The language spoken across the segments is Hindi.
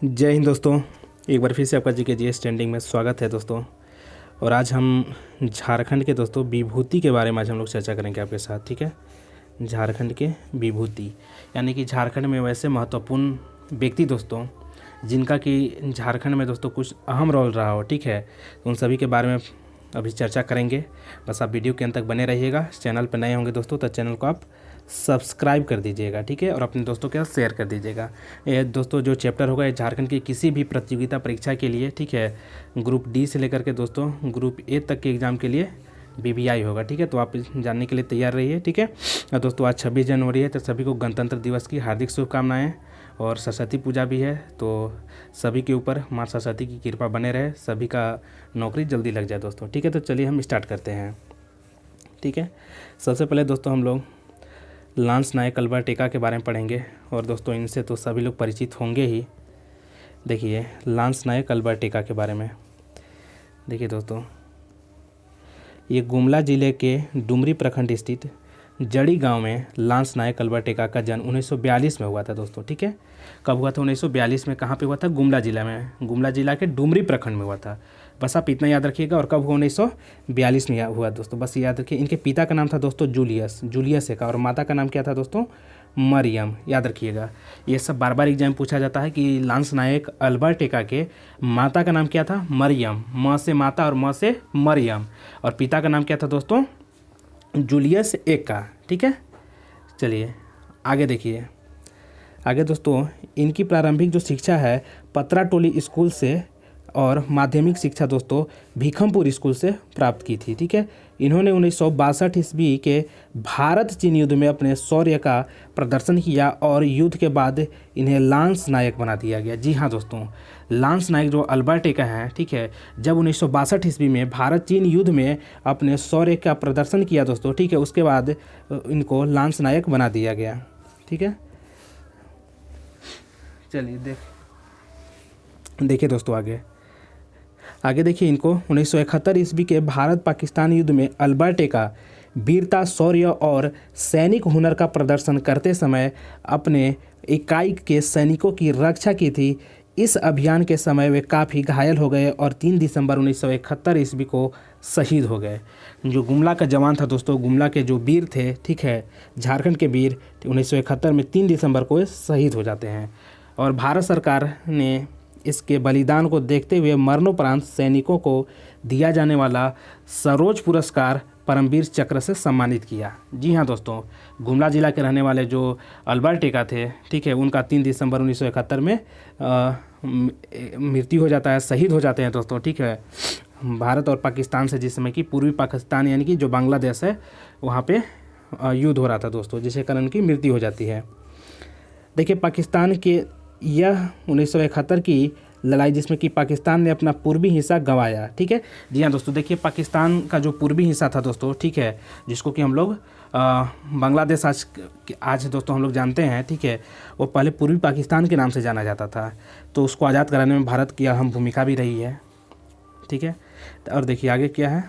जय हिंद दोस्तों। एक बार फिर से आपका जी के जीएस ट्रेंडिंग में स्वागत है दोस्तों। और आज हम झारखंड के दोस्तों विभूति के बारे में आज हम लोग चर्चा करेंगे आपके साथ। ठीक है, झारखंड के विभूति यानी कि झारखंड में वैसे महत्वपूर्ण व्यक्ति दोस्तों जिनका कि झारखंड में दोस्तों कुछ अहम रोल रहा हो। ठीक है, तो उन सभी के बारे में अभी चर्चा करेंगे। बस आप वीडियो के अंत तक बने रहिएगा। चैनल पर नए होंगे दोस्तों तो चैनल को आप सब्सक्राइब कर दीजिएगा। ठीक है, और अपने दोस्तों के साथ शेयर कर दीजिएगा। ये दोस्तों जो चैप्टर होगा ये झारखंड की किसी भी प्रतियोगिता परीक्षा के लिए, ठीक है, ग्रुप डी से लेकर के दोस्तों ग्रुप ए तक के एग्ज़ाम के लिए बीबीआई होगा। ठीक है, तो आप जानने के लिए तैयार रहिए। ठीक है, और दोस्तों आज 26 जनवरी है तो सभी को गणतंत्र दिवस की हार्दिक शुभकामनाएं। और सरस्वती पूजा भी है तो सभी के ऊपर माँ सरस्वती की कृपा बने रहे, सभी का नौकरी जल्दी लग जाए दोस्तों। ठीक है, तो चलिए हम स्टार्ट करते हैं। ठीक है, सबसे पहले दोस्तों हम लोग लांस नायक अल्बर्ट एक्का के बारे में पढ़ेंगे। और दोस्तों इनसे तो सभी लोग परिचित होंगे ही। देखिए लांस नायक अल्बर्ट एक्का के बारे में देखिए दोस्तों, ये गुमला ज़िले के डुमरी प्रखंड स्थित जड़ी गांव में लांस नायक अल्बर्ट एक्का का जन्म 1942 में हुआ था दोस्तों। ठीक है, कब हुआ था? 1942 में। कहाँ पे हुआ था? गुमला जिला में, गुमला जिला के डुमरी प्रखंड में हुआ था। बस आप इतना याद रखिएगा। और कब हुआ? 1942 में हुआ दोस्तों, बस याद रखिए। इनके पिता का नाम था दोस्तों जूलियस एक्का, और माता का नाम क्या था दोस्तों? मरियम। याद रखिएगा, ये सब बार बार एग्जाम पूछा जाता है कि लांस नायक अल्बर्ट एक्का के माता का नाम क्या था? मरियम। माँ से माता और माँ से मरियम। और पिता का नाम क्या था दोस्तों? जूलियस एक्का। ठीक है, चलिए आगे देखिए। आगे दोस्तों इनकी प्रारंभिक जो शिक्षा है पतरा टोली स्कूल से और माध्यमिक शिक्षा दोस्तों भीखमपुर स्कूल से प्राप्त की थी। ठीक है, इन्होंने 1962 ईस्वी के भारत चीन युद्ध में अपने शौर्य का प्रदर्शन किया और युद्ध के बाद इन्हें लांस नायक बना दिया गया। जी हाँ दोस्तों, लांस नायक जो अल्बर्ट एक्का हैं, ठीक है, जब 1962 ईस्वी में भारत चीन युद्ध में अपने शौर्य का प्रदर्शन किया दोस्तों, ठीक है, उसके बाद इनको लांस नायक बना दिया गया। ठीक है, चलिए देखिए दोस्तों आगे देखिए। इनको 1971 ईस्वी के भारत पाकिस्तान युद्ध में अल्बर्ट एक्का वीरता, शौर्य और सैनिक हुनर का प्रदर्शन करते समय अपने इकाई के सैनिकों की रक्षा की थी। इस अभियान के समय वे काफ़ी घायल हो गए और 3 दिसंबर 1971 ईस्वी को शहीद हो गए। जो गुमला का जवान था दोस्तों, गुमला के जो वीर थे, ठीक है, झारखंड के वीर, 1971 में 3 दिसंबर को शहीद हो जाते हैं। और भारत सरकार ने इसके बलिदान को देखते हुए मरणोपरांत सैनिकों को दिया जाने वाला सरोज पुरस्कार परमवीर चक्र से सम्मानित किया। जी हाँ दोस्तों, गुमला जिला के रहने वाले जो अल्बर्ट एक्का थे, ठीक है, उनका 3 दिसंबर 1971 में मृत्यु हो जाता है, शहीद हो जाते हैं दोस्तों। ठीक है, भारत और पाकिस्तान से, जिस समय की पूर्वी पाकिस्तान यानी कि जो बांग्लादेश है वहाँ पे युद्ध हो रहा था दोस्तों, जिसके कारण उनकी मृत्यु हो जाती है। देखिए पाकिस्तान के यह 1971 की लड़ाई जिसमें कि पाकिस्तान ने अपना पूर्वी हिस्सा गंवाया। ठीक है, जी हाँ दोस्तों, देखिए पाकिस्तान का जो पूर्वी हिस्सा था दोस्तों, ठीक है, जिसको कि हम लोग बांग्लादेश आज दोस्तों हम लोग जानते हैं, ठीक है, वो पहले पूर्वी पाकिस्तान के नाम से जाना जाता था। तो उसको आज़ाद कराने में भारत की अहम भूमिका भी रही है। ठीक है, और देखिए आगे क्या है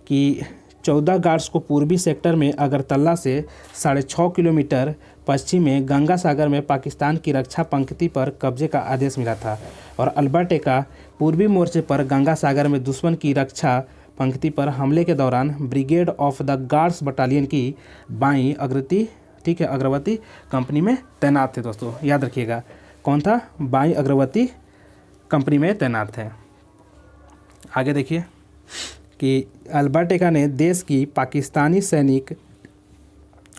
कि 14 गार्ड्स को पूर्वी सेक्टर में अगरतला से 6.5 किलोमीटर पश्चिम में गंगा सागर में पाकिस्तान की रक्षा पंक्ति पर कब्जे का आदेश मिला था। और अल्बर्ट एक्का पूर्वी मोर्चे पर गंगा सागर में दुश्मन की रक्षा पंक्ति पर हमले के दौरान brigade of the guards battalion की बाईं अग्रवर्ती, ठीक है, अग्रवर्ती कंपनी में तैनात थे दोस्तों। याद रखिएगा कौन था? बाईं अग्रवर्ती कंपनी में तैनात थे। आगे देखिए कि अल्बर्ट एक्का ने देश की पाकिस्तानी सैनिक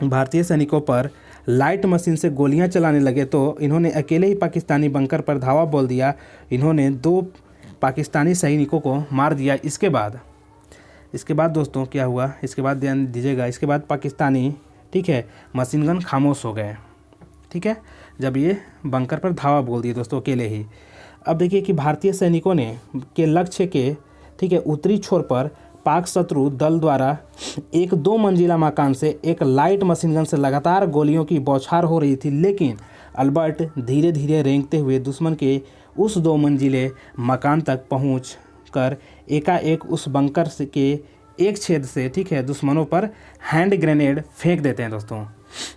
भारतीय सैनिकों पर लाइट मशीन से गोलियां चलाने लगे तो इन्होंने अकेले ही पाकिस्तानी बंकर पर धावा बोल दिया। इन्होंने 2 पाकिस्तानी सैनिकों को मार दिया। इसके बाद दोस्तों क्या हुआ? इसके बाद ध्यान दीजिएगा, इसके बाद पाकिस्तानी, ठीक है, मशीन गन खामोश हो गए। ठीक है, जब ये बंकर पर धावा बोल दिए दोस्तों अकेले ही। अब देखिए कि भारतीय सैनिकों ने के लक्ष्य के, ठीक है, उत्तरी छोर पर पाक शत्रु दल द्वारा एक 2 मंजिला मकान से एक लाइट मशीन गन से लगातार गोलियों की बौछार हो रही थी, लेकिन अल्बर्ट धीरे धीरे रेंगते हुए दुश्मन के उस 2 मंजिले मकान तक पहुँच कर एकाएक उस बंकर के एक छेद से, ठीक है, दुश्मनों पर हैंड ग्रेनेड फेंक देते हैं दोस्तों।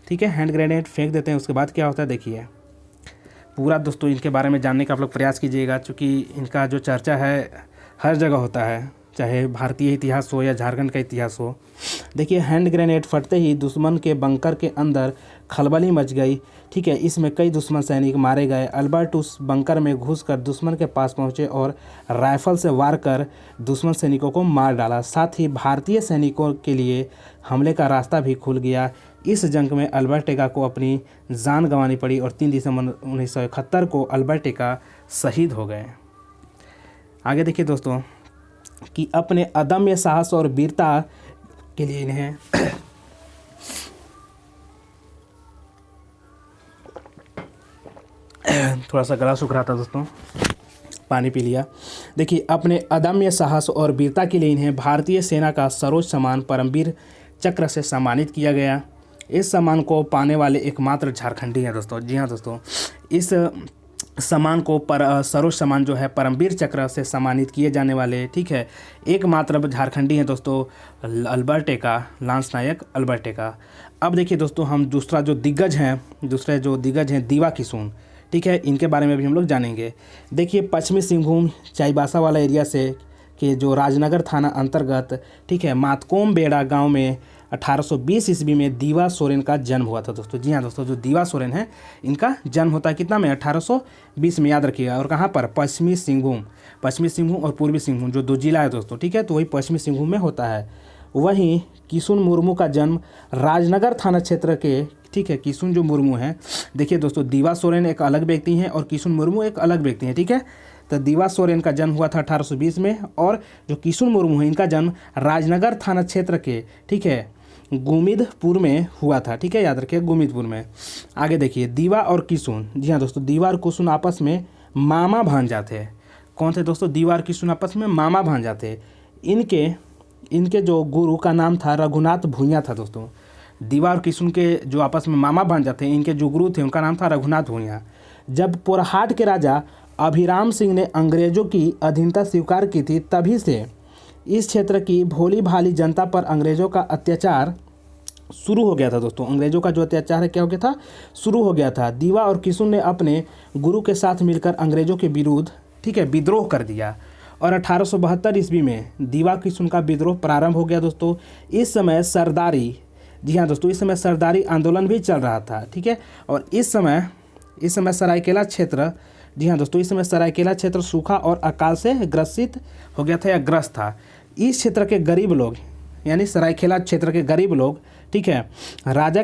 ठीक है, हैंड ग्रेनेड फेंक देते हैं। उसके बाद क्या होता है देखिए, पूरा दोस्तों इनके बारे में जानने का आप लोग प्रयास कीजिएगा, क्योंकि इनका जो चर्चा है हर जगह होता है, चाहे भारतीय इतिहास हो या झारखंड का इतिहास हो। देखिए, हैंड ग्रेनेड फटते ही दुश्मन के बंकर के अंदर खलबली मच गई। ठीक है, इसमें कई दुश्मन सैनिक मारे गए। अल्बर्ट उस बंकर में घुसकर दुश्मन के पास पहुंचे और राइफल से वार कर दुश्मन सैनिकों को मार डाला। साथ ही भारतीय सैनिकों के लिए हमले का रास्ता भी खुल गया। इस जंग में अल्बर्टेगा को अपनी जान गंवानी पड़ी और 3 दिसंबर 1971 को अल्बर्टेगा शहीद हो गए। आगे देखिए दोस्तों कि अपने अदम्य साहस और वीरता के लिए इन्हें थोड़ा सा गला सूख रहा था दोस्तों, पानी पी लिया। देखिए, अपने अदम्य साहस और वीरता के लिए इन्हें भारतीय सेना का सर्वोच्च सम्मान परमवीर चक्र से सम्मानित किया गया। इस सम्मान को पाने वाले एकमात्र झारखंडी हैं दोस्तों। जी हाँ दोस्तों, इस सम्मान को सर्वोच्च सम्मान जो है परमवीर चक्र से सम्मानित किए जाने वाले, ठीक है, एकमात्र झारखंडी हैं दोस्तों, अल्बर्टेगा, लांस नायक अल्बर्टेगा। अब देखिए दोस्तों, हम दूसरे जो दिग्गज हैं दीवा किशुन, ठीक है, इनके बारे में भी हम लोग जानेंगे। देखिए, पश्चिमी सिंहभूम चाईबासा वाला एरिया से कि जो राजनगर थाना अंतर्गत, ठीक है, मातकोम बेड़ा गांव में 1820 ईस्वी में दीवा सोरेन का जन्म हुआ था दोस्तों। जी हाँ दोस्तों, जो दीवा सोरेन है इनका जन्म होता है कितना में, 1820 में, याद रखिएगा। और कहाँ पर, पश्चिमी सिंहभूम और पूर्वी सिंहभूम जो 2 जिला है दोस्तों, ठीक है, तो वही पश्चिमी सिंहभूम में होता है। वहीं किशुन मुर्मू का जन्म राजनगर थाना क्षेत्र के, ठीक है, किशुन जो मुर्मू हैं, देखिए दोस्तों, दीवा सोरेन एक अलग व्यक्ति हैं और किशुन मुर्मू एक अलग व्यक्ति हैं, ठीक है। तो दीवा सोरेन का जन्म हुआ था 1820 में और जो किशुन मुर्मू है इनका जन्म राजनगर थाना क्षेत्र के, ठीक है, गुमिदपुर में हुआ था, ठीक है, याद रखिए, गुमिदपुर में। आगे देखिए, दीवा और किशुन, जी हाँ दोस्तों, दीवा और किशुन आपस में मामा भांजा थे। कौन थे दोस्तों, दीवा और किशुन आपस में मामा भांजा थे। इनके जो गुरु का नाम था रघुनाथ भूइयाँ था दोस्तों। दीवा और किशुन के जो आपस में मामा भांजा थे, इनके जो गुरु थे उनका नाम था रघुनाथ भूइयाँ। जब पोरहाट के राजा अभिराम सिंह ने अंग्रेजों की अधीनता स्वीकार की थी, तभी से इस क्षेत्र की भोली भाली जनता पर अंग्रेजों का अत्याचार शुरू हो गया था दोस्तों। अंग्रेजों का जो अत्याचार है क्या हो गया था, शुरू हो गया था। दीवा और किशुन ने अपने गुरु के साथ मिलकर अंग्रेजों के विरुद्ध, ठीक है, विद्रोह कर दिया और 1872 ईस्वी में दीवा किशुन का विद्रोह प्रारंभ हो गया दोस्तों। इस समय सरदारी, जी हाँ दोस्तों, इस समय सरदारी आंदोलन भी चल रहा था, ठीक है। और इस समय सरायकेला क्षेत्र, जी हाँ दोस्तों, इस समय सरायकेला क्षेत्र सूखा और अकाल से ग्रसित हो गया था या ग्रस्त था। इस क्षेत्र के गरीब लोग, यानी सरायकेला क्षेत्र के गरीब लोग, ठीक है, राजा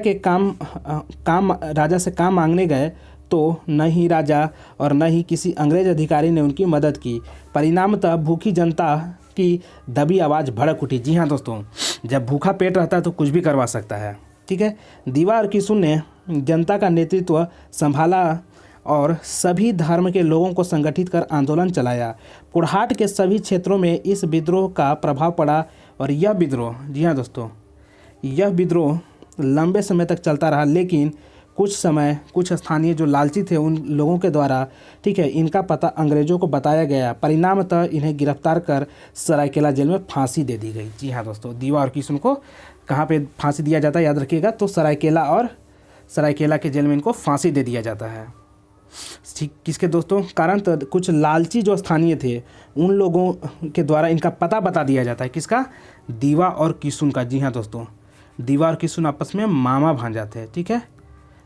से काम मांगने गए तो न ही राजा और न ही किसी अंग्रेज अधिकारी ने उनकी मदद की। परिणामतः भूखी जनता की दबी आवाज़ भड़क उठी। जी हाँ दोस्तों, जब भूखा पेट रहता है तो कुछ भी करवा सकता है, ठीक है। दीवा और किशुन ने जनता का नेतृत्व संभाला और सभी धर्म के लोगों को संगठित कर आंदोलन चलाया। पोरहाट के सभी क्षेत्रों में इस विद्रोह का प्रभाव पड़ा और यह विद्रोह, जी हाँ दोस्तों, यह विद्रोह लंबे समय तक चलता रहा। लेकिन कुछ स्थानीय जो लालची थे उन लोगों के द्वारा, ठीक है, इनका पता अंग्रेजों को बताया गया। परिणामतः इन्हें गिरफ्तार कर सरायकेला जेल में फांसी दे दी गई। जी हाँ दोस्तों, दीवा और किशुन को कहाँ पे फांसी दिया जाता है, याद रखिएगा, तो सरायकेला के जेल में इनको फांसी दे दिया जाता है। ठीक, किसके दोस्तों कारण, तो कुछ लालची जो स्थानीय थे उन लोगों के द्वारा इनका पता बता दिया जाता है। किसका, दीवा और किशुन का। जी हाँ दोस्तों, दीवा और किशुन आपस में मामा भांजा थे, ठीक है,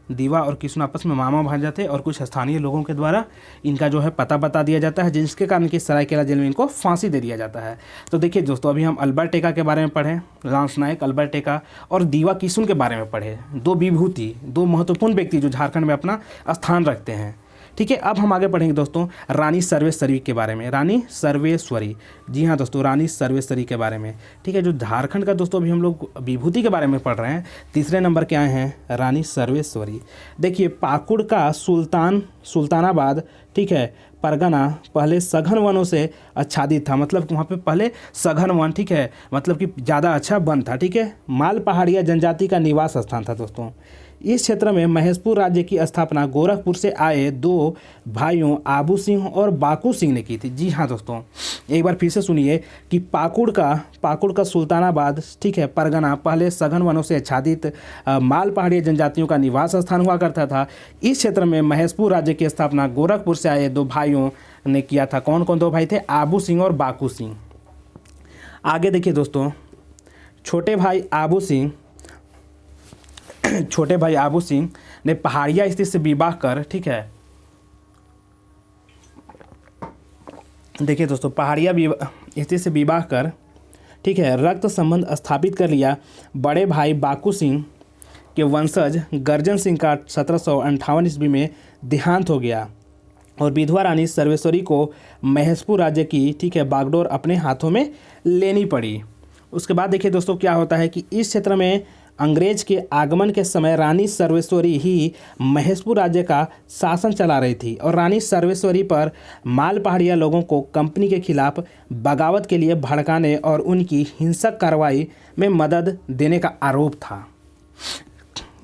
दीवा और किशुन आपस में मामा भांजा थे और कुछ स्थानीय लोगों के द्वारा इनका जो है पता बता दिया जाता है, जिसके कारण कि सरायकेला जेल में इनको फांसी दे दिया जाता है। तो देखिए दोस्तों, अभी हम अल्बर्टेगा के बारे में पढ़े, लांस नायक अल्बर्टेगा, और दीवा किशुन के बारे में पढ़े। 2 विभूति, 2 महत्वपूर्ण व्यक्ति जो झारखंड में अपना स्थान रखते हैं, ठीक है। अब हम आगे पढ़ेंगे दोस्तों रानी सर्वेश्वरी के बारे में। रानी सर्वेश्वरी, जी हाँ दोस्तों, रानी सर्वेश्वरी के बारे में, ठीक है। जो झारखंड का दोस्तों अभी हम लोग विभूति के बारे में पढ़ रहे हैं, तीसरे नंबर के आए हैं रानी सर्वेश्वरी। देखिए, पाकुड़ का सुल्तानाबाद, ठीक है, परगना पहले सघन वनों से आच्छादित था। मतलब कि वहाँ पे पहले सघन वन, ठीक है, मतलब कि ज़्यादा अच्छा वन था, ठीक है। माल पहाड़िया जनजाति का निवास स्थान था दोस्तों। इस क्षेत्र में महेशपुर राज्य की स्थापना गोरखपुर से आए दो भाइयों आबू सिंह और बाकू सिंह ने की थी। जी हाँ दोस्तों, एक बार फिर से सुनिए कि पाकुड़ का सुल्तानाबाद, ठीक है, परगना पहले सघन वनों से आच्छादित माल पहाड़ी जनजातियों का निवास स्थान हुआ करता था। इस क्षेत्र में महेशपुर राज्य की स्थापना गोरखपुर से आए दो भाइयों ने किया था। कौन कौन दो भाई थे? आबू सिंह और बाकू सिंह। आगे देखिए दोस्तों, छोटे भाई आबू सिंह ने पहाड़िया स्थित से विवाह कर, ठीक है, देखिए दोस्तों, पहाड़िया स्थित से विवाह कर, ठीक है, रक्त संबंध स्थापित कर लिया। बड़े भाई बाकू सिंह के वंशज गर्जन सिंह का 1758 ईस्वी में देहांत हो गया और विधवा रानी सर्वेश्वरी को महेशपुर राज्य की, ठीक है, बागडोर अपने हाथों में लेनी पड़ी। उसके बाद देखिए दोस्तों क्या होता है कि इस क्षेत्र में अंग्रेज के आगमन के समय रानी सर्वेश्वरी ही महेशपुर राज्य का शासन चला रही थी और रानी सर्वेश्वरी पर माल पहाड़िया लोगों को कंपनी के खिलाफ बगावत के लिए भड़काने और उनकी हिंसक कार्रवाई में मदद देने का आरोप था।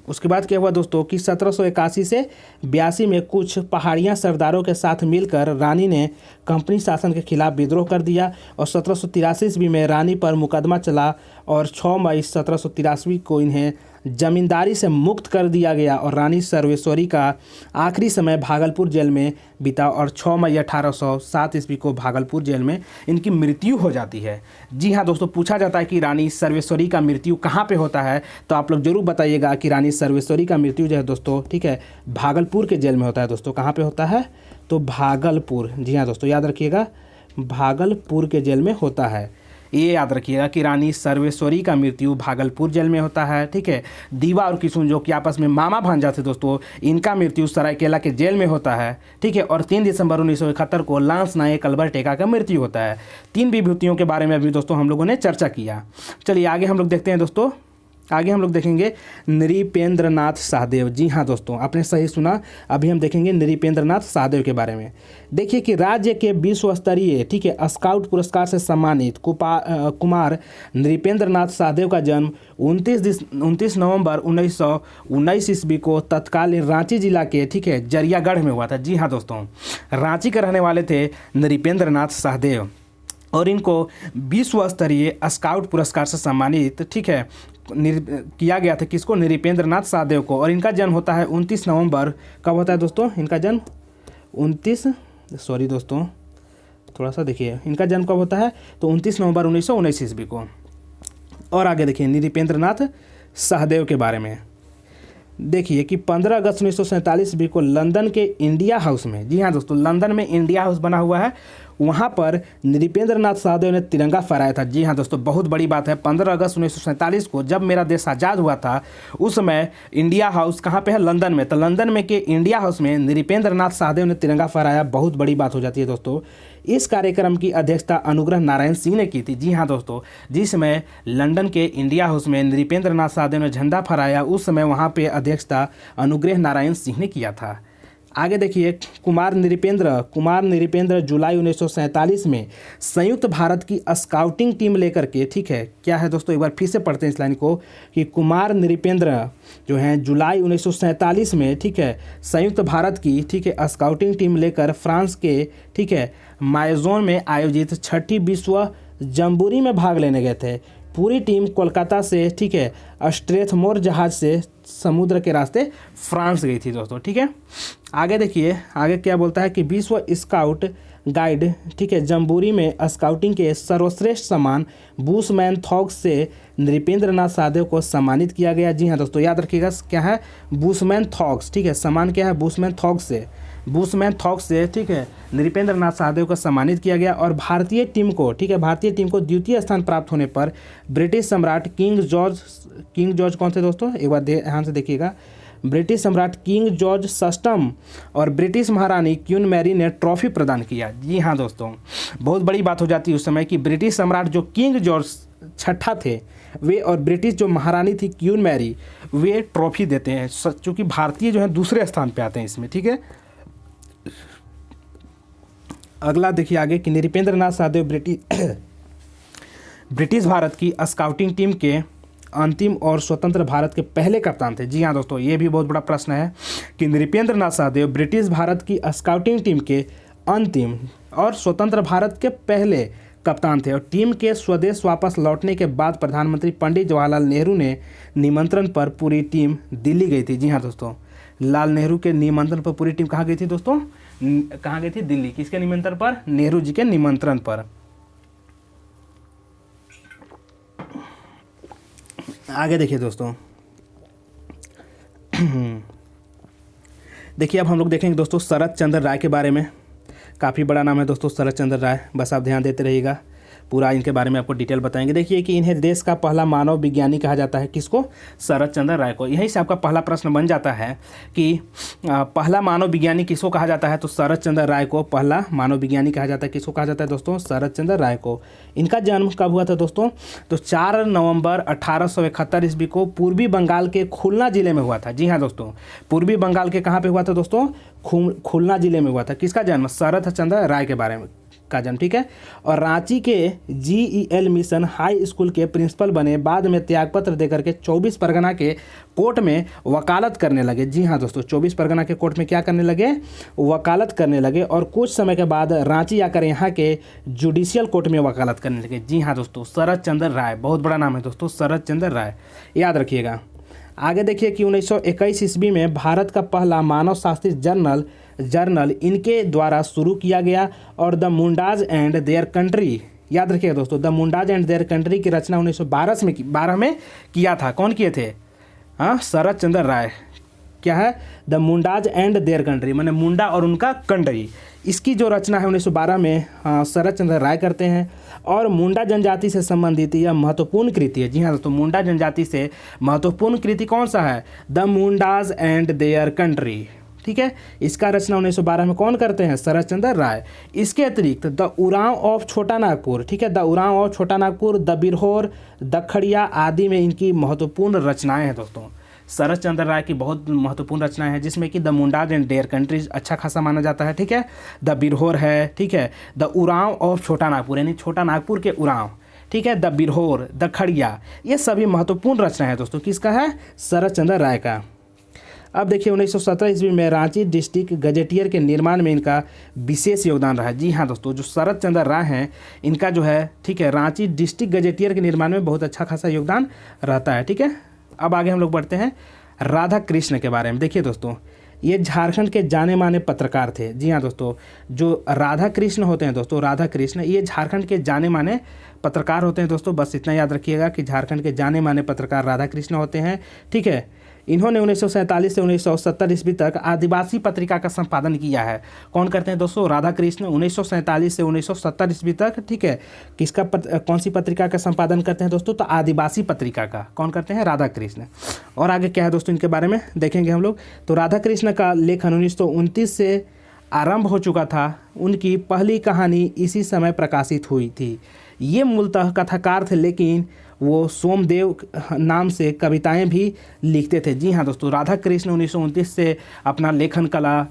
उसके बाद क्या हुआ दोस्तों कि 1781 से 82 में कुछ पहाड़ियाँ सरदारों के साथ मिलकर रानी ने कंपनी शासन के खिलाफ विद्रोह कर दिया और 1783 ईस्वी में रानी पर मुकदमा चला और 6 मई 1783 को इन्हें जमींदारी से मुक्त कर दिया गया और रानी सर्वेश्वरी का आखिरी समय भागलपुर जेल में बीता और 6 मई 1807 ईस्वी को भागलपुर जेल में इनकी मृत्यु हो जाती है। जी हाँ दोस्तों, पूछा जाता है कि रानी सर्वेश्वरी का मृत्यु कहाँ पे होता है, तो आप लोग जरूर बताइएगा कि रानी सर्वेश्वरी का मृत्यु जो है दोस्तों, ठीक है, भागलपुर के जेल में होता है। दोस्तों कहाँ पे होता है? तो भागलपुर। जी हाँ दोस्तों, याद रखिएगा, भागलपुर के जेल में होता है। ये याद रखिएगा कि रानी सर्वेश्वरी का मृत्यु भागलपुर जेल में होता है। ठीक है, दीवा और किशुन जो कि आपस में मामा भांजा थे दोस्तों, इनका मृत्यु सरायकेला के जेल में होता है। ठीक है, और 3 दिसंबर 1971 को लांस नायक अल्बर्ट का मृत्यु होता है। 3 विभूतियों के बारे में अभी दोस्तों हम लोगों ने चर्चा किया। चलिए आगे हम लोग देखते हैं दोस्तों, आगे हम लोग देखेंगे नृपेंद्रनाथ सहदेव। जी हाँ दोस्तों, आपने सही सुना, अभी हम देखेंगे नृपेंद्रनाथ सहदेव के बारे में। देखिए कि राज्य के विश्व स्तरीय, ठीक है, स्काउट पुरस्कार से सम्मानित कुमार नृपेंद्रनाथ सहदेव का जन्म 29 नवंबर 1919 ईस्वी को तत्कालीन रांची जिला के, ठीक है, जरियागढ़ में हुआ था। जी हाँ दोस्तों, रांची के रहने वाले थे नृपेंद्रनाथ सहदेव और इनको विश्व स्तरीय स्काउट पुरस्कार से सम्मानित, ठीक है, किया गया था। किसको? नृपेंद्रनाथ सहदेव को। और इनका जन्म होता है 29 नवंबर, कब होता है दोस्तों? इनका जन्म 29 दोस्तों थोड़ा सा देखिए, इनका जन्म कब होता है? तो 29 नवंबर 1919 ईस्वी को। और आगे देखिए नृपेंद्रनाथ सहदेव के बारे में। देखिए कि 15 अगस्त 1947 ईस्वी को लंदन के इंडिया हाउस में, जी हाँ दोस्तों, लंदन में इंडिया हाउस बना हुआ है, वहाँ पर नृपेंद्रनाथ सहदेव ने तिरंगा फहराया था। जी हाँ दोस्तों, बहुत बड़ी बात है। 15 अगस्त 1947 को जब मेरा देश आज़ाद हुआ था, उस समय इंडिया हाउस कहाँ पे है? लंदन में। तो लंदन में के इंडिया हाउस में नृपेंद्रनाथ सहदेव ने तिरंगा फहराया, बहुत बड़ी बात हो जाती है दोस्तों। इस कार्यक्रम की अध्यक्षता अनुग्रह नारायण सिंह ने की थी। जी हाँ दोस्तों, जिस समय लंदन के इंडिया हाउस में नृपेंद्रनाथ सहदेव ने झंडा फहराया, उस समय वहाँ पे अध्यक्षता अनुग्रह नारायण सिंह ने किया था। आगे देखिए कुमार नृपेंद्र जुलाई 1947 में संयुक्त भारत की स्काउटिंग टीम लेकर के, ठीक है, क्या है दोस्तों, एक बार फिर से पढ़ते हैं इस लाइन को कि कुमार नृपेंद्र जो हैं जुलाई 1947 में, ठीक है, संयुक्त भारत की, ठीक है, स्काउटिंग टीम लेकर फ्रांस के, ठीक है, मायजोन में आयोजित 6ठी विश्व जम्बूरी में भाग लेने गए थे। पूरी टीम कोलकाता से, ठीक है, स्ट्रेथमोर जहाज से समुद्र के रास्ते फ्रांस गई थी दोस्तों। ठीक है, आगे देखिए, आगे क्या बोलता है कि विश्व स्काउट गाइड, ठीक है, जम्बूरी में स्काउटिंग के सर्वश्रेष्ठ सम्मान बुशमैन थॉग्स से नृपेंद्रनाथ सहदेव को सम्मानित किया गया। जी हाँ दोस्तों, याद रखिएगा क्या है? बुशमैन थॉग्स। ठीक है, सम्मान क्या है? बुशमैन थॉग्स से, ठीक है, नृपेंद्रनाथ सहदेव को सम्मानित किया गया। और भारतीय टीम को, ठीक है, भारतीय टीम को द्वितीय स्थान प्राप्त होने पर ब्रिटिश सम्राट किंग जॉर्ज कौन थे दोस्तों? एक बार ध्यान से देखिएगा, ब्रिटिश सम्राट किंग जॉर्ज सस्टम और ब्रिटिश महारानी क्वीन मैरी ने ट्रॉफी प्रदान किया। जी हाँ दोस्तों, बहुत बड़ी बात हो जाती है उस समय कि ब्रिटिश सम्राट जो किंग जॉर्ज छठा थे वे, और ब्रिटिश जो महारानी थी क्वीन मैरी, वे ट्रॉफी देते हैं, चूँकि भारतीय जो है दूसरे स्थान पर आते हैं इसमें। ठीक है, अगला देखिए आगे कि नृपेंद्रनाथ सहदेव ब्रिटिश भारत की स्काउटिंग टीम के अंतिम और स्वतंत्र भारत के पहले कप्तान थे? जी हाँ दोस्तों, ये भी बहुत बड़ा प्रश्न है कि नृपेंद्र नाथ सहदेव ब्रिटिश भारत की स्काउटिंग टीम के अंतिम और स्वतंत्र भारत के पहले कप्तान थे। और टीम के स्वदेश वापस लौटने के बाद प्रधानमंत्री पंडित जवाहरलाल नेहरू ने निमंत्रण पर पूरी टीम दिल्ली गई थी। जी हाँ दोस्तों, लाल नेहरू के निमंत्रण पर पूरी टीम कहाँ गई थी दोस्तों? कहाँ गई थी? दिल्ली। किसके निमंत्रण पर? नेहरू जी के निमंत्रण पर। आगे देखिए दोस्तों, देखिए अब हम लोग देखेंगे दोस्तों शरत चंद्र राय के बारे में। काफ़ी बड़ा नाम है दोस्तों शरत चंद्र राय, बस आप ध्यान देते रहिएगा, पूरा इनके बारे में आपको डिटेल बताएंगे। देखिए कि इन्हें देश का पहला मानव विज्ञानी कहा जाता है। किसको? शरत चंद्र राय को। यहीं से आपका पहला प्रश्न बन जाता है कि पहला मानव विज्ञानी किसको कहा जाता है? तो शरत चंद्र राय को पहला मानव विज्ञानी कहा जाता है। किसको कहा जाता है दोस्तों? शरत चंद्र राय को। इनका जन्म कब हुआ था दोस्तों? तो 4 नवंबर 1871 ईस्वी को पूर्वी बंगाल के खुलना जिले में हुआ था। जी हाँ दोस्तों, पूर्वी बंगाल के कहाँ पे हुआ था दोस्तों? खुलना जिले में हुआ था। किसका जन्म? शरत चंद्र राय के बारे में का जन्म, ठीक है। और रांची के GEL मिशन हाई स्कूल के प्रिंसिपल बने। बाद में त्यागपत्र देकर के 24 परगना के कोर्ट में वकालत करने लगे। जी हाँ दोस्तों, 24 परगना के कोर्ट में क्या करने लगे? वकालत करने लगे। और कुछ समय के बाद रांची आकर यहाँ के जुडिशियल कोर्ट में वकालत करने लगे। जी हाँ दोस्तों, शरत चंद्र राय, बहुत बड़ा नाम है दोस्तों शरत चंद्र राय, याद रखिएगा। आगे देखिए कि 1921 ईस्वी में भारत का पहला मानव शास्त्री जर्नल इनके द्वारा शुरू किया गया। और the Mundas and their country, याद रखिएगा दोस्तों, the Mundas and their country की रचना 1912 में किया था। कौन किए थे? हाँ, शरत चंद्र राय। क्या है? The Mundas and their country, माने मुंडा और उनका कंट्री। इसकी जो रचना है 1912 में शरत चंद्र राय करते हैं। और मुंडा जनजाति से संबंधित यह महत्वपूर्ण कृति है। जी हाँ दोस्तों, मुंडा जनजाति से महत्वपूर्ण कृति कौन सा है? The Mundas and their country, ठीक है। इसका रचना 1912 में कौन करते हैं? शरत चंद्र राय। इसके अतिरिक्त द उरांव ऑफ छोटा नागपुर, ठीक है, द उरांव ऑफ छोटा नागपुर, द बिरहोर, द खड़िया आदि में इनकी महत्वपूर्ण रचनाएं हैं दोस्तों। शरत चंद्र राय की बहुत महत्वपूर्ण रचनाएं हैं, जिसमें कि the Mundas and there countries अच्छा खासा माना जाता है, ठीक है। द बिरहोर है, ठीक है। द उरांव ऑफ छोटा नागपुर, यानी छोटा नागपुर के उरांव, ठीक है। द बिरहोर, द खड़िया, ये सभी महत्वपूर्ण रचनाएं हैं दोस्तों। किसका है? शरत चंद्र राय का। अब देखिए 1917 ईस्वी में रांची डिस्ट्रिक्ट गजेटियर के निर्माण में इनका विशेष योगदान रहा है। जी हाँ दोस्तों, जो शरत चंद्र राय हैं इनका जो है, ठीक है, रांची डिस्ट्रिक्ट गजेटियर के निर्माण में बहुत अच्छा खासा योगदान रहता है, ठीक है। अब आगे हम लोग बढ़ते हैं राधा कृष्ण के बारे में। देखिए दोस्तों, ये झारखंड के जाने माने पत्रकार थे। जी हाँ दोस्तों, जो राधा कृष्ण होते हैं दोस्तों, राधा कृष्ण, ये झारखंड के जाने माने पत्रकार होते हैं दोस्तों। बस इतना याद रखिएगा कि झारखंड के जाने माने पत्रकार राधा कृष्ण होते हैं, ठीक है। इन्होंने 1947 से 1970 ईस्वी तक आदिवासी पत्रिका का संपादन किया है। कौन करते हैं दोस्तों? राधा कृष्ण 1947 से 1970 ईस्वी तक, ठीक है। किसका कौन सी पत्रिका का संपादन करते हैं दोस्तों? तो आदिवासी पत्रिका का। कौन करते हैं? राधा कृष्ण। और आगे क्या है दोस्तों इनके बारे में देखेंगे हम लोग। तो राधा कृष्ण का लेखन 1929 से आरंभ हो चुका था। उनकी पहली कहानी इसी समय प्रकाशित हुई थी। ये मूलतः कथाकार थे, लेकिन वो सोमदेव नाम से कविताएं भी लिखते थे। जी हाँ दोस्तों, राधा कृष्ण 1929 से अपना लेखन कला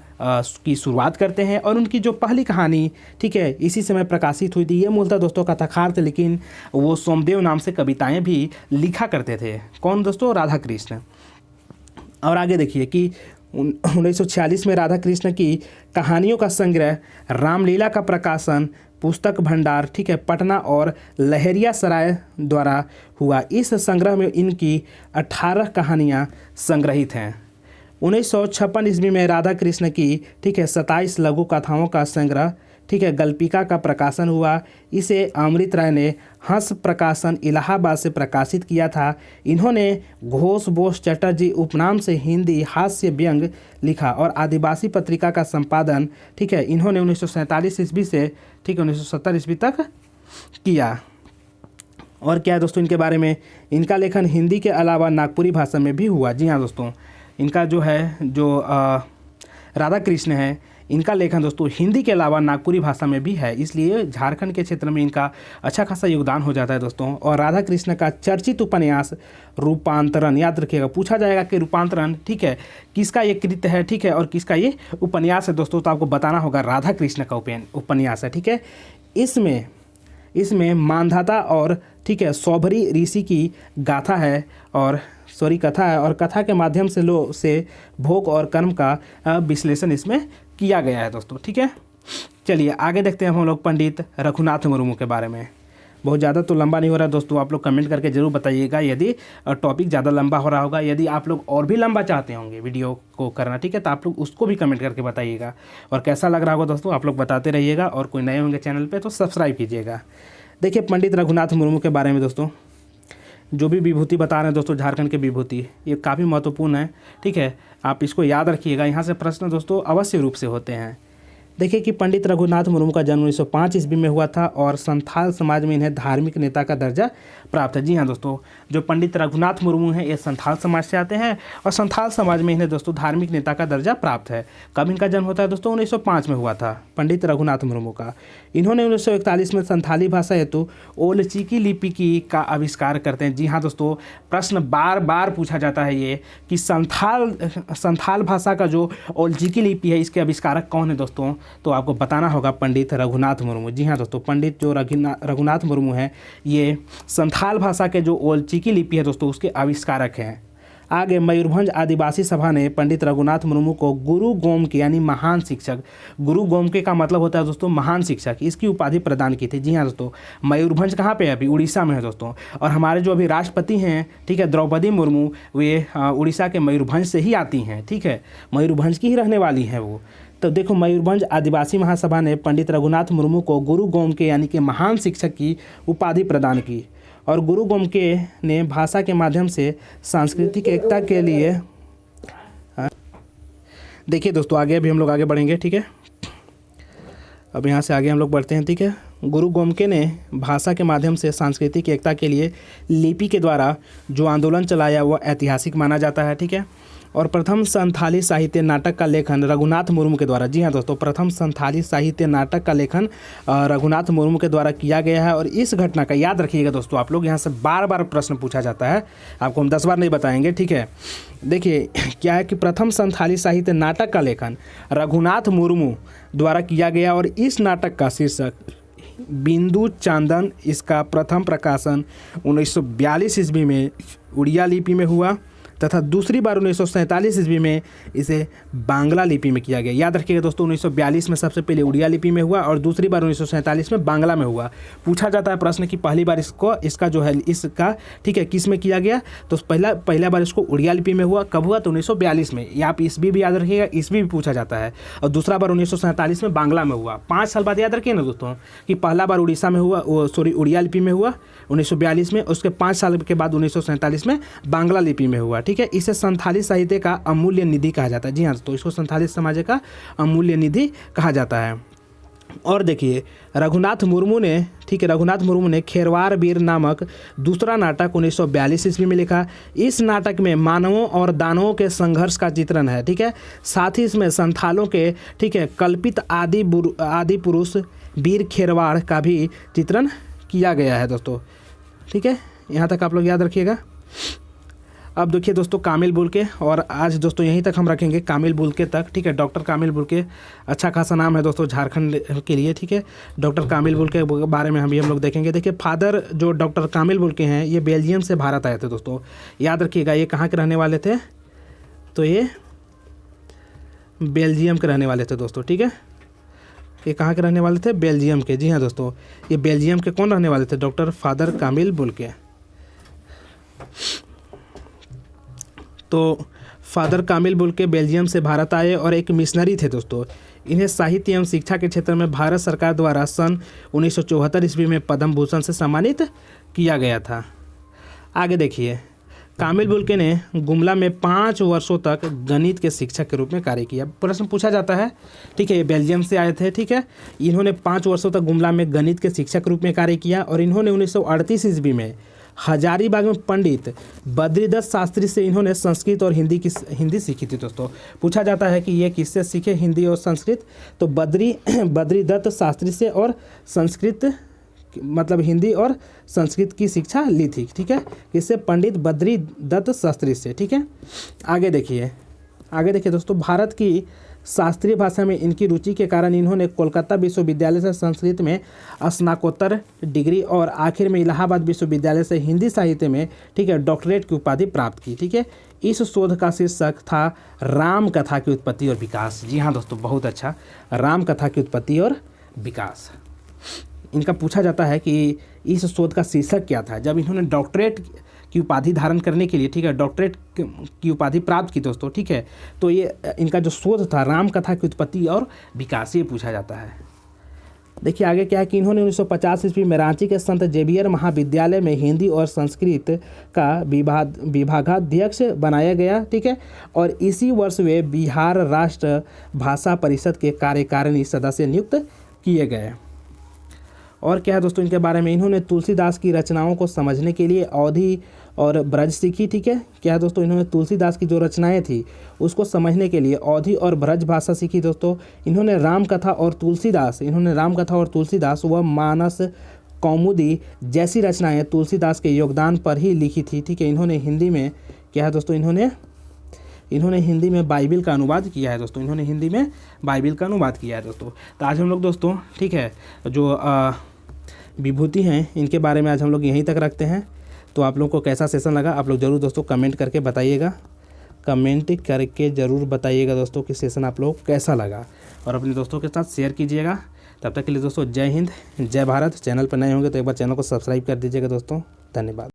की शुरुआत करते हैं। और उनकी जो पहली कहानी, ठीक है, इसी समय प्रकाशित हुई थी। ये मूलतः दोस्तों कथाकार थे, लेकिन वो सोमदेव नाम से कविताएं भी लिखा करते थे। कौन दोस्तों? राधा कृष्ण। और आगे देखिए कि 1946 में राधा कृष्ण की कहानियों का संग्रह रामलीला का प्रकाशन पुस्तक भंडार, ठीक है, पटना और लहरिया सराय द्वारा हुआ। इस संग्रह में इनकी 18 कहानियाँ संग्रहित हैं। 1956 ईस्वी में राधा कृष्ण की, ठीक है, 27 लघु कथाओं का संग्रह, ठीक है, गल्पिका का प्रकाशन हुआ। इसे अमृत राय ने हंस प्रकाशन इलाहाबाद से प्रकाशित किया था। इन्होंने घोष बोस चटर्जी उपनाम से हिंदी हास्य व्यंग लिखा और आदिवासी पत्रिका का संपादन, ठीक है, इन्होंने 1947 ईस्वी से, ठीक है, 1970 ईस्वी तक किया। और क्या है दोस्तों इनके बारे में? इनका लेखन हिंदी के अलावा नागपुरी भाषा में भी हुआ। जी हाँ दोस्तों, इनका जो है, जो राधा कृष्ण है, इनका लेखन दोस्तों हिंदी के अलावा नागपुरी भाषा में भी है, इसलिए झारखंड के क्षेत्र में इनका अच्छा खासा योगदान हो जाता है दोस्तों। और राधा कृष्ण का चर्चित उपन्यास रूपांतरण, याद रखिएगा, पूछा जाएगा कि रूपांतरण, ठीक है, किसका ये कृत्य है, ठीक है, और किसका ये उपन्यास है दोस्तों, तो आपको बताना होगा राधा कृष्ण का उपन्यास है, ठीक है। इसमें मानधाता और ठीक है सौभरी ऋषि की गाथा है और कथा है, और कथा के माध्यम से भोग और कर्म का विश्लेषण इसमें किया गया है दोस्तों। ठीक है, चलिए आगे देखते हैं हम लोग पंडित रघुनाथ मुर्मू के बारे में। बहुत ज़्यादा तो लंबा नहीं हो रहा दोस्तों, आप लोग कमेंट करके ज़रूर बताइएगा यदि टॉपिक ज़्यादा लंबा हो रहा होगा। यदि आप लोग और भी लंबा चाहते होंगे वीडियो को करना, ठीक है, तो आप लोग उसको भी कमेंट करके बताइएगा। और कैसा लग रहा होगा दोस्तों आप लोग बताते रहिएगा, और कोई नए होंगे चैनल पर तो सब्सक्राइब कीजिएगा। देखिए पंडित रघुनाथ मुर्मू के बारे में दोस्तों, जो भी विभूति बता रहे हैं दोस्तों, झारखंड के विभूति, ये काफ़ी महत्वपूर्ण है। ठीक है, आप इसको याद रखिएगा, यहाँ से प्रश्न दोस्तों अवश्य रूप से होते हैं। देखिए कि पंडित रघुनाथ मुर्मू का जन्म 1905 ईस्वी में हुआ था और संथाल समाज में इन्हें धार्मिक नेता का दर्जा प्राप्त है। जी हाँ दोस्तों, जो पंडित रघुनाथ मुर्मू हैं ये संथाल समाज से आते हैं और संथाल समाज में इन्हें दोस्तों धार्मिक नेता का दर्जा प्राप्त है। कब इनका जन्म होता है दोस्तों? 1905 में हुआ था पंडित रघुनाथ मुर्मू का। इन्होंने 1941 में संथाली भाषा हेतु ओलचिकी लिपि का आविष्कार करते हैं। जी हाँ दोस्तों, प्रश्न बार बार पूछा जाता है ये कि संथाल भाषा का जो ओलचिकी लिपि है इसके आविष्कारक कौन है दोस्तों? तो आपको बताना होगा पंडित रघुनाथ मुर्मू। जी हाँ दोस्तों, पंडित जो रघुनाथ मुर्मू हैं ये संथाल भाषा के जो ओलचिकी लिपि है दोस्तों उसके आविष्कारक हैं। आगे मयूरभंज आदिवासी सभा ने पंडित रघुनाथ मुर्मू को गुरु गोमके यानी महान शिक्षक, गुरु गोमके का मतलब होता है दोस्तों महान शिक्षक, इसकी उपाधि प्रदान की थी। जी हाँ दोस्तों, मयूरभंज कहाँ पे है? अभी उड़ीसा में है दोस्तों। और हमारे जो अभी राष्ट्रपति हैं, ठीक है, द्रौपदी मुर्मू, वे उड़ीसा के मयूरभंज से ही आती हैं। ठीक है, मयूरभंज की ही रहने वाली हैं वो। तो देखो, मयूरभंज आदिवासी महासभा ने पंडित रघुनाथ मुर्मू को गुरु गोमके यानी कि महान शिक्षक की उपाधि प्रदान की। और गुरु गोमके ने भाषा के माध्यम से सांस्कृतिक एकता के लिए, देखिए दोस्तों आगे अभी हम लोग आगे बढ़ेंगे। ठीक है, अब यहाँ से आगे हम लोग बढ़ते हैं। ठीक है, गुरु गोमके ने भाषा के माध्यम से सांस्कृतिक एकता के लिए लिपि के द्वारा जो आंदोलन चलाया वह ऐतिहासिक माना जाता है। ठीक है, और प्रथम संथाली साहित्य नाटक का लेखन रघुनाथ मुर्मू के द्वारा, जी हाँ दोस्तों, प्रथम संथाली साहित्य नाटक का लेखन रघुनाथ मुर्मू के द्वारा किया गया है। और इस घटना का याद रखिएगा दोस्तों, आप लोग यहाँ से बार बार प्रश्न पूछा जाता है, आपको हम 10 बार नहीं बताएंगे। ठीक है, देखिए क्या है कि प्रथम संथाली साहित्य नाटक का लेखन रघुनाथ मुर्मू द्वारा किया गया और इस नाटक का शीर्षक बिंदु चांदन, इसका प्रथम प्रकाशन 1942 ईस्वी में उड़िया लिपि में हुआ तथा दूसरी बार 1947 ईस्वी में इसे बांग्ला लिपि में किया गया। याद रखिएगा दोस्तों, 1942 में सबसे पहले उड़िया लिपि में हुआ और दूसरी बार 1947 में बांग्ला में हुआ। पूछा जाता है प्रश्न कि पहली बार इसका जो है इसका, ठीक है, किस में किया गया? तो पहला बार इसको उड़िया लिपि में हुआ। कब हुआ? तो 1942 में। या आप ईस्वी भी याद रखिएगा, ईस्वी भी पूछा जाता है। और दूसरा बार 1947 में बांग्ला में हुआ। 5 साल बाद याद रखिए ना दोस्तों कि पहला बार उड़ीसा में हुआ, उड़िया लिपि में हुआ 1942 में, उसके 5 साल के बाद 1947 में बांग्ला लिपि में हुआ। ठीक है, इसे संथाली साहित्य का अमूल्य निधि कहा जाता है। जी हाँ, तो इसको संथाली समाज का अमूल्य निधि कहा जाता है। और देखिए रघुनाथ मुर्मू ने, ठीक है, रघुनाथ मुर्मू ने खेरवार वीर नामक दूसरा नाटक 1942 ईस्वी में लिखा। इस नाटक में मानवों और दानवों के संघर्ष का चित्रण है। ठीक है, साथ ही इसमें संथालों के, ठीक है, कल्पित आदि पुरुष वीर खेरवाड़ का भी चित्रण किया गया है दोस्तों। ठीक है, यहाँ तक आप लोग याद रखिएगा। अब देखिए दोस्तों कामिल बुल्के, और आज दोस्तों यहीं तक हम रखेंगे कामिल बुल्के तक। ठीक है, डॉक्टर कामिल बुल्के अच्छा खासा नाम है दोस्तों झारखंड के लिए। ठीक है, डॉक्टर कामिल बुल्के के बारे में हम लोग देखेंगे। देखिए फादर जो डॉक्टर कामिल बुल्के हैं ये बेल्जियम से भारत आए थे दोस्तों। याद रखिएगा ये कहाँ के रहने वाले थे? तो ये बेल्जियम के रहने वाले थे दोस्तों। ठीक है, ये कहाँ के रहने वाले थे? बेल्जियम के। जी हाँ दोस्तों, ये बेल्जियम के कौन रहने वाले थे? डॉक्टर फादर कामिल बुल्के। तो फादर कामिल बुल्के बेल्जियम से भारत आए और एक मिशनरी थे दोस्तों। इन्हें साहित्य एवं शिक्षा के क्षेत्र में भारत सरकार द्वारा सन 1974 ईस्वी में पद्म भूषण से सम्मानित किया गया था। आगे देखिए, कामिल बुल्के ने गुमला में 5 वर्षों तक गणित के शिक्षक के रूप में कार्य किया। प्रश्न पूछा जाता है। ठीक है, ये बेल्जियम से आए थे। ठीक है, इन्होंने 5 वर्षों तक गुमला में गणित के शिक्षक के रूप में कार्य किया और इन्होंने 1938 ईस्वी में हजारीबाग में पंडित बद्रीदत्त शास्त्री से इन्होंने संस्कृत और हिंदी सीखी थी दोस्तों। पूछा जाता है कि ये किससे सीखे हिंदी और संस्कृत? तो बद्रीदत्त शास्त्री से, और संस्कृत मतलब हिंदी और संस्कृत की शिक्षा ली थी। ठीक है, किससे? पंडित बद्रीदत्त शास्त्री से। ठीक है, आगे देखिए दोस्तों, भारत की शास्त्रीय भाषा में इनकी रुचि के कारण इन्होंने कोलकाता विश्वविद्यालय से संस्कृत में स्नातकोत्तर डिग्री और आखिर में इलाहाबाद विश्वविद्यालय से हिंदी साहित्य में, ठीक है, डॉक्टरेट की उपाधि प्राप्त की। ठीक है, इस शोध का शीर्षक था राम कथा की उत्पत्ति और विकास। जी हाँ दोस्तों, बहुत अच्छा, राम कथा की उत्पत्ति और विकास। इनका पूछा जाता है कि इस शोध का शीर्षक क्या था जब इन्होंने डॉक्टरेट की उपाधि धारण करने के लिए, ठीक है, डॉक्टरेट की उपाधि प्राप्त की दोस्तों। ठीक है, तो ये इनका जो शोध था राम कथा की उत्पत्ति और विकास, ये पूछा जाता है। देखिए आगे क्या है कि इन्होंने 1950 ईस्वी में रांची के संत जेवियर महाविद्यालय में हिंदी और संस्कृत का विभागाध्यक्ष बनाया गया। ठीक है, और इसी वर्ष वे बिहार राष्ट्र भाषा परिषद के कार्यकारिणी सदस्य नियुक्त किए गए। और क्या है दोस्तों इनके बारे में, इन्होंने तुलसीदास की रचनाओं को समझने के लिए अवधी और ब्रज सीखी। ठीक है, क्या है दोस्तों, इन्होंने तुलसीदास की जो रचनाएं थी उसको समझने के लिए अवधी और ब्रज भाषा सीखी दोस्तों। इन्होंने रामकथा और तुलसीदास व मानस कौमुदी जैसी रचनाएं तुलसीदास के योगदान पर ही लिखी थी। ठीक है, इन्होंने हिंदी में, क्या है दोस्तों, इन्होंने हिंदी में बाइबिल का अनुवाद किया है दोस्तों। इन्होंने हिंदी में बाइबिल का अनुवाद किया है दोस्तों। तो आज हम लोग दोस्तों, ठीक है, जो विभूति हैं इनके बारे में आज हम लोग यहीं तक रखते हैं। तो आप लोग को कैसा सेशन लगा आप लोग ज़रूर दोस्तों कमेंट करके बताइएगा। दोस्तों कि सेशन आप लोग कैसा लगा, और अपने दोस्तों के साथ शेयर कीजिएगा। तब तक के लिए दोस्तों जय हिंद, जय भारत। चैनल पर नए होंगे तो एक बार चैनल को सब्सक्राइब कर दीजिएगा दोस्तों। धन्यवाद।